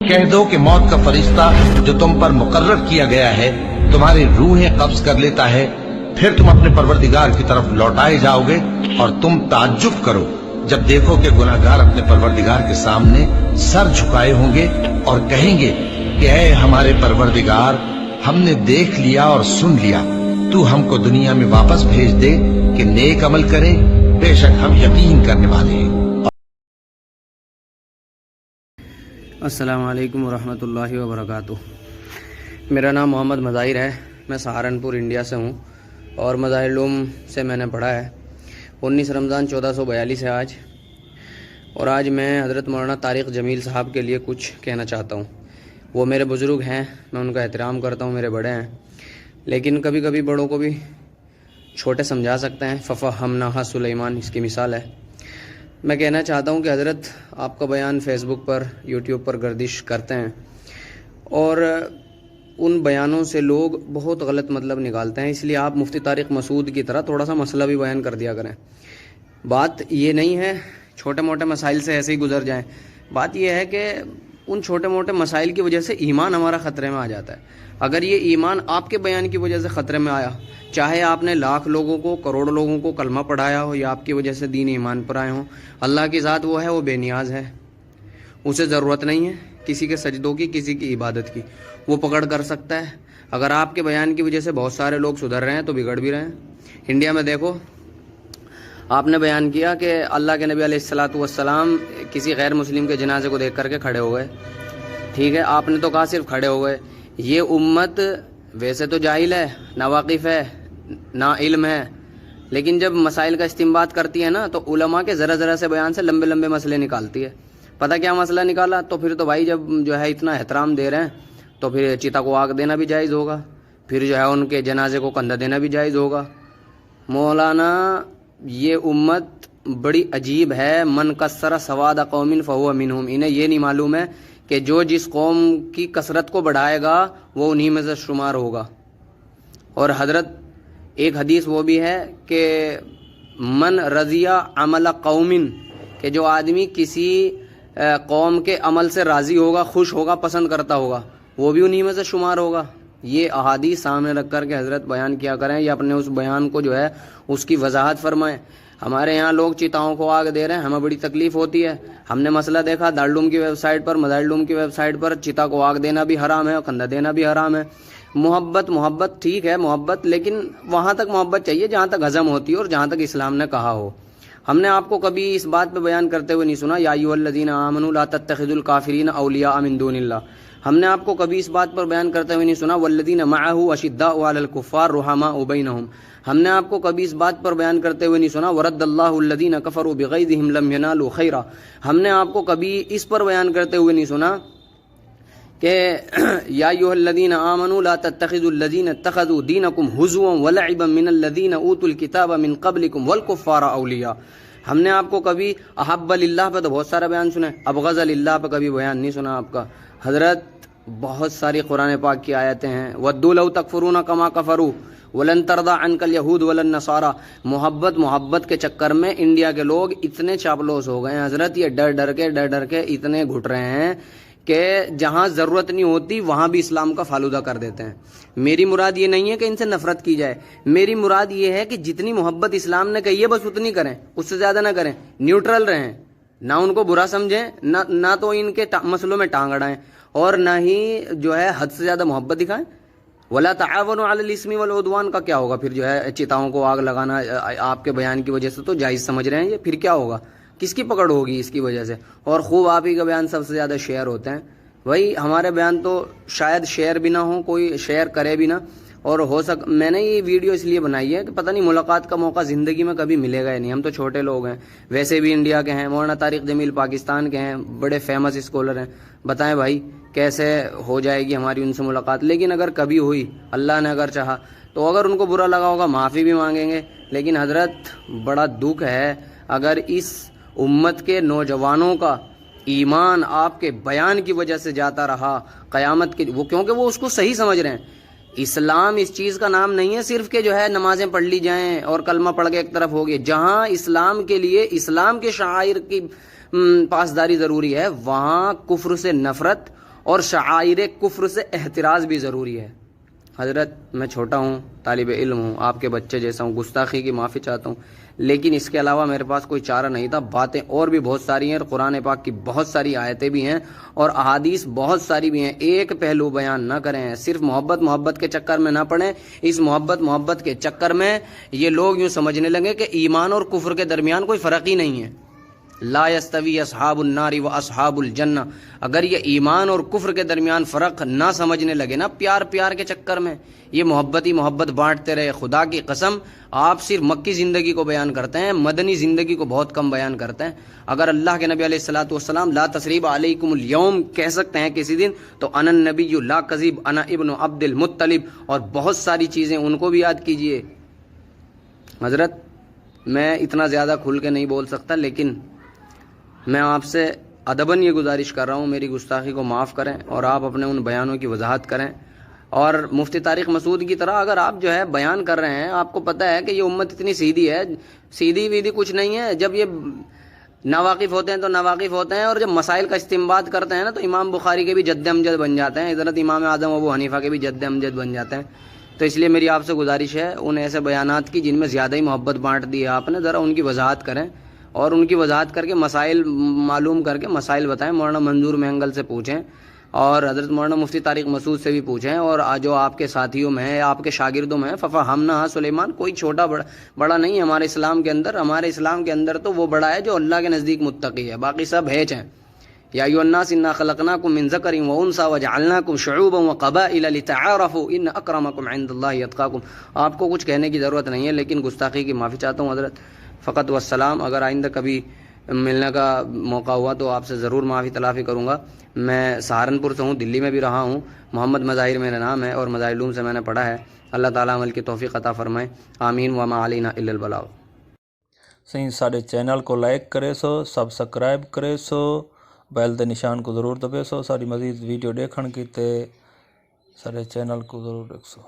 कह दो कि मौत का फरिश्ता जो तुम पर मुकर्रर किया गया है तुम्हारी रूहें कब्ज कर लेता है, फिर तुम अपने परवरदिगार की तरफ लौटाए जाओगे और तुम ताज्जुब करो जब देखो कि गुनाहगार अपने परवरदिगार के सामने सर झुकाए होंगे और कहेंगे कि ऐ हमारे परवरदिगार, हमने देख लिया और सुन लिया, तू हमको दुनिया में वापस भेज दे कि नेक अमल करें, बेशक हम यकीन करने वाले हैं। अस्सलाम वालेकुम वरहमतुल्लाहि वबरकातुह। मेरा नाम मोहम्मद मज़ाहिर है। मैं सहारनपुर इंडिया से हूँ और मज़ाहिर उलूम से मैंने पढ़ा है। 19 रमज़ान 1442 है आज, और आज मैं हज़रत मौलाना तारिक जमील साहब के लिए कुछ कहना चाहता हूँ। वो मेरे बुज़ुर्ग हैं, मैं उनका एहतराम करता हूँ, मेरे बड़े हैं, लेकिन कभी कभी बड़ों को भी छोटे समझा सकते हैं। फ़फ़हमनाहा सुलेमान इसकी मिसाल है। मैं कहना चाहता हूँ कि हज़रत आपका बयान फ़ेसबुक पर, यूट्यूब पर गर्दिश करते हैं और उन बयानों से लोग बहुत गलत मतलब निकालते हैं, इसलिए आप मुफ्ती तारिक मसूद की तरह थोड़ा सा मसला भी बयान कर दिया करें। बात ये नहीं है छोटे मोटे मसाइल से ऐसे ही गुजर जाएं। बात ये है कि उन छोटे मोटे मसाइल की वजह से ईमान हमारा ख़तरे में आ जाता है। अगर ये ईमान आपके बयान की वजह से ख़तरे में आया, चाहे आपने लाख लोगों को, करोड़ लोगों को कलमा पढ़ाया हो या आपकी वजह से दीन ईमान पर आए हों, अल्लाह की ज़ात वो है, वो बेनियाज है, उसे ज़रूरत नहीं है किसी के सजदों की, किसी की इबादत की। वो पकड़ कर सकता है। अगर आपके बयान की वजह से बहुत सारे लोग सुधर रहे हैं तो बिगड़ भी रहे हैं। इंडिया में देखो, आपने बयान किया कि अल्लाह के नबी अलैहिस्सलातु वस्सलाम किसी गैर मुस्लिम के जनाजे को देख करके खड़े हो गए। ठीक है, आपने तो कहा सिर्फ खड़े हो गए। ये उम्मत वैसे तो जाहिल है, ना वाकिफ़ है, ना इल्म है, लेकिन जब मसाइल का इस्तिंबात करती है ना तो उलमा के ज़रा ज़रा से बयान से लंबे लंबे मसले निकालती है। पता क्या मसला निकाला? तो फिर तो भाई जब जो है इतना एहतराम दे रहे हैं तो फिर चिता को आग देना भी जायज़ होगा, फिर जो है उनके जनाजे को कंधा देना भी जायज़ होगा। मौलाना, ये उम्मत बड़ी अजीब है। मन कसरा सवाद कौमिन फ़हुव मिनहुम। इन्हें ये नहीं मालूम है कि जो जिस कौम की कसरत को बढ़ाएगा वो उन्हीं में से शुमार होगा। और हजरत एक हदीस वो भी है कि मन रज़िया अमल कौमिन, कि जो आदमी किसी कौम के अमल से राज़ी होगा, खुश होगा, पसंद करता होगा, वो भी उन्हीं में से शुमार होगा। ये अहादीस सामने रख कर के हज़रत बयान किया करें या अपने उस बयान को जो है उसकी वजाहत फरमाएं। हमारे यहाँ लोग चिताओं को आग दे रहे हैं, हमें बड़ी तकलीफ़ होती है। हमने मसला देखा दारुल की वेबसाइट पर, मज़ाहिर उलूम की वेबसाइट पर, चिता को आग देना भी हराम है और कंधा देना भी हराम है। मोहब्बत ठीक है, मोहब्बत, लेकिन वहाँ तक मोहब्बत चाहिए जहाँ तक हज़म होती है और जहाँ तक इस्लाम ने कहा हो। हमने आपको कभी इस बात पे बयान करते हुए नहीं सुना या अय्युहल्लज़ीना आमनू ला तत्तखिज़ुल काफ़िरीन औलिया मिन दूनिल्लाह। हमने आपको कभी इस बात पर बयान करते हुए नहीं सुना वल्लज़ीना मअहू अशिद्दाउ अलल कुफ़्फ़ार रुहमाउ बैनहुम। हमने आपको कभी इस बात पर बयान करते हुए नहीं सुना वरद्दल्लाहु अल्लज़ीना कफ़रू बिग़ैज़िहिम लम यनालू खैरा। हमने आपको कभी इस पर बयान करते हुए नहीं सुना कि या अय्युहल्लज़ीना आमनू ला तत्तखिज़ुल्लज़ीना इत्तख़ज़ू दीनकुम हुज़ुवन व लअिबन मिनल्लज़ीना ऊतुल किताब मिन क़ब्लिकुम वल कुफ़्फ़ार औलिया। हमने आपको कभी अहब्ब लिल्लाह पे तो बहुत सारा बयान सुना है, अबग़ज़ लिल्लाह पे कभी बयान नहीं सुना आपका। हज़रत बहुत सारी कुरान पाक की आयतें हैं, वद्दू लौ तकफ़ुरूना कमा कफ़रू वलन तरदा अनकल यहूद वलन नसारा। मोहब्बत के चक्कर में इंडिया के लोग इतने चापलूस हो गए हैं हज़रत, ये डर डर के इतने घुट रहे हैं कि जहाँ ज़रूरत नहीं होती वहाँ भी इस्लाम का फालूदा कर देते हैं। मेरी मुराद ये नहीं है कि इनसे नफ़रत की जाए, मेरी मुराद ये है कि जितनी मोहब्बत इस्लाम ने कही है बस उतनी करें, उससे ज़्यादा ना करें। न्यूट्रल रहें, ना उनको बुरा समझें, ना तो इनके मसलों में टांग अड़ाएं और ना ही जो है हद से ज़्यादा मोहब्बत दिखाएं। वला ताअवनु अलल इस्मी वल उद्वान का क्या होगा? फिर जो है चिताओं को आग लगाना आपके बयान की वजह से तो जायज़ समझ रहे हैं, ये फिर क्या होगा? किसकी पकड़ होगी इसकी वजह से? और खूब आप ही का बयान सबसे ज़्यादा शेयर होते हैं। वही हमारे बयान तो शायद शेयर भी ना हो, कोई शेयर करे भी ना। और मैंने ये वीडियो इसलिए बनाई है कि पता नहीं मुलाकात का मौका ज़िंदगी में कभी मिलेगा या नहीं। हम तो छोटे लोग हैं, वैसे भी इंडिया के हैं, मौलाना तारिक जमील पाकिस्तान के हैं, बड़े फेमस स्कॉलर हैं। बताएं भाई कैसे हो जाएगी हमारी उनसे मुलाकात? लेकिन अगर कभी हुई, अल्लाह ने अगर चाहा, तो अगर उनको बुरा लगा होगा माफ़ी भी मांगेंगे। लेकिन हज़रत बड़ा दुख है अगर इस उम्मत के नौजवानों का ईमान आपके बयान की वजह से जाता रहा क़यामत के, वो क्योंकि वो उसको सही समझ रहे हैं। इस्लाम इस चीज़ का नाम नहीं है सिर्फ के जो है नमाजें पढ़ ली जाएं और कलमा पढ़ के एक तरफ हो गए। जहाँ इस्लाम के लिए इस्लाम के शाइर की पासदारी ज़रूरी है, वहाँ कुफ्र से नफ़रत اور شعائر کفر سے احتراز بھی ضروری ہے۔ حضرت میں چھوٹا ہوں، طالب علم ہوں، آپ کے بچے جیسا ہوں، گستاخی کی معافی چاہتا ہوں، لیکن اس کے علاوہ میرے پاس کوئی چارہ نہیں تھا۔ باتیں اور بھی بہت ساری ہیں، اور قرآن پاک کی بہت ساری آیتیں بھی ہیں، اور احادیث بہت ساری بھی ہیں۔ ایک پہلو بیان نہ کریں، صرف محبت کے چکر میں نہ پڑیں۔ اس محبت کے چکر میں یہ لوگ یوں سمجھنے لگے کہ ایمان اور کفر کے درمیان کوئی فرق ہی نہیں ہے۔ لا یستوی اصحاب النار و اصحاب الجنہ، اگر یہ ایمان اور کفر کے درمیان فرق نہ سمجھنے لگے نا پیار کے چکر میں، یہ محبت بانٹتے رہے، خدا کی قسم آپ صرف مکی زندگی کو بیان کرتے ہیں، مدنی زندگی کو بہت کم بیان کرتے ہیں۔ اگر اللہ کے نبی علیہ الصلوۃ والسلام لا تثریب علیکم اليوم کہہ سکتے ہیں کسی دن، تو انا النبی لا کذب انا ابن عبد المطلب، اور بہت ساری چیزیں ان کو بھی یاد کیجئے۔ حضرت میں اتنا زیادہ کھل کے نہیں بول سکتا، لیکن میں آپ سے ادباً یہ گزارش کر رہا ہوں، میری گستاخی کو معاف کریں اور آپ اپنے ان بیانوں کی وضاحت کریں۔ اور مفتی طارق مسعود کی طرح اگر آپ جو ہے بیان کر رہے ہیں، آپ کو پتہ ہے کہ یہ امت اتنی سیدھی ہے، سیدھی ویدھی کچھ نہیں ہے۔ جب یہ ناواقف ہوتے ہیں تو ناواقف ہوتے ہیں، اور جب مسائل کا استنباط کرتے ہیں نا تو امام بخاری کے بھی جد امجد بن جاتے ہیں، حضرت امام اعظم ابو حنیفہ کے بھی جد امجد بن جاتے ہیں۔ تو اس لیے میری آپ سے گزارش ہے ان ایسے بیانات کی جن میں زیادہ ہی محبت بانٹ دی ہے آپ نے، ذرا ان کی وضاحت کریں، اور ان کی وضاحت کر کے مسائل معلوم کر کے مسائل بتائیں۔ مولانا منظور مہنگل سے پوچھیں، اور حضرت مولانا مفتی طارق مسعود سے بھی پوچھیں، اور جو آپ کے ساتھیوں میں ہیں، آپ کے شاگردوں میں ہیں، ففہمنا سلیمان، کوئی چھوٹا بڑا نہیں ہے ہمارے اسلام کے اندر۔ ہمارے اسلام کے اندر تو وہ بڑا ہے جو اللہ کے نزدیک متقی ہے، باقی سب ہیچ ہیں۔ یا ایھا الناس انا خلقناکم من ذکر و انثی وجعلناکم شعوبا وقبائل لتعارفوا ان اکرمکم عند اللہ اتقاکم۔ آپ کو کچھ کہنے کی ضرورت نہیں ہے، لیکن گستاخی کی معافی چاہتا ہوں حضرت، فقط والسلام۔ اگر آئندہ کبھی ملنے کا موقع ہوا تو آپ سے ضرور معافی تلافی کروں گا۔ میں سہارنپور سے ہوں، دلی میں بھی رہا ہوں، محمد مظاہر میرا نام ہے، اور مظاہر علوم سے میں نے پڑھا ہے۔ اللہ تعالیٰ عمل کی توفیق عطا فرمائے، آمین۔ وما علینا الا البلاغ۔ سی سارے چینل کو لائک کرے سو، سبسکرائب کرے سو، بیل دے نشان کو ضرور دبے سو، ساری مزید ویڈیو دیکھن کی تے سارے چینل کو ضرور دیکھ سو۔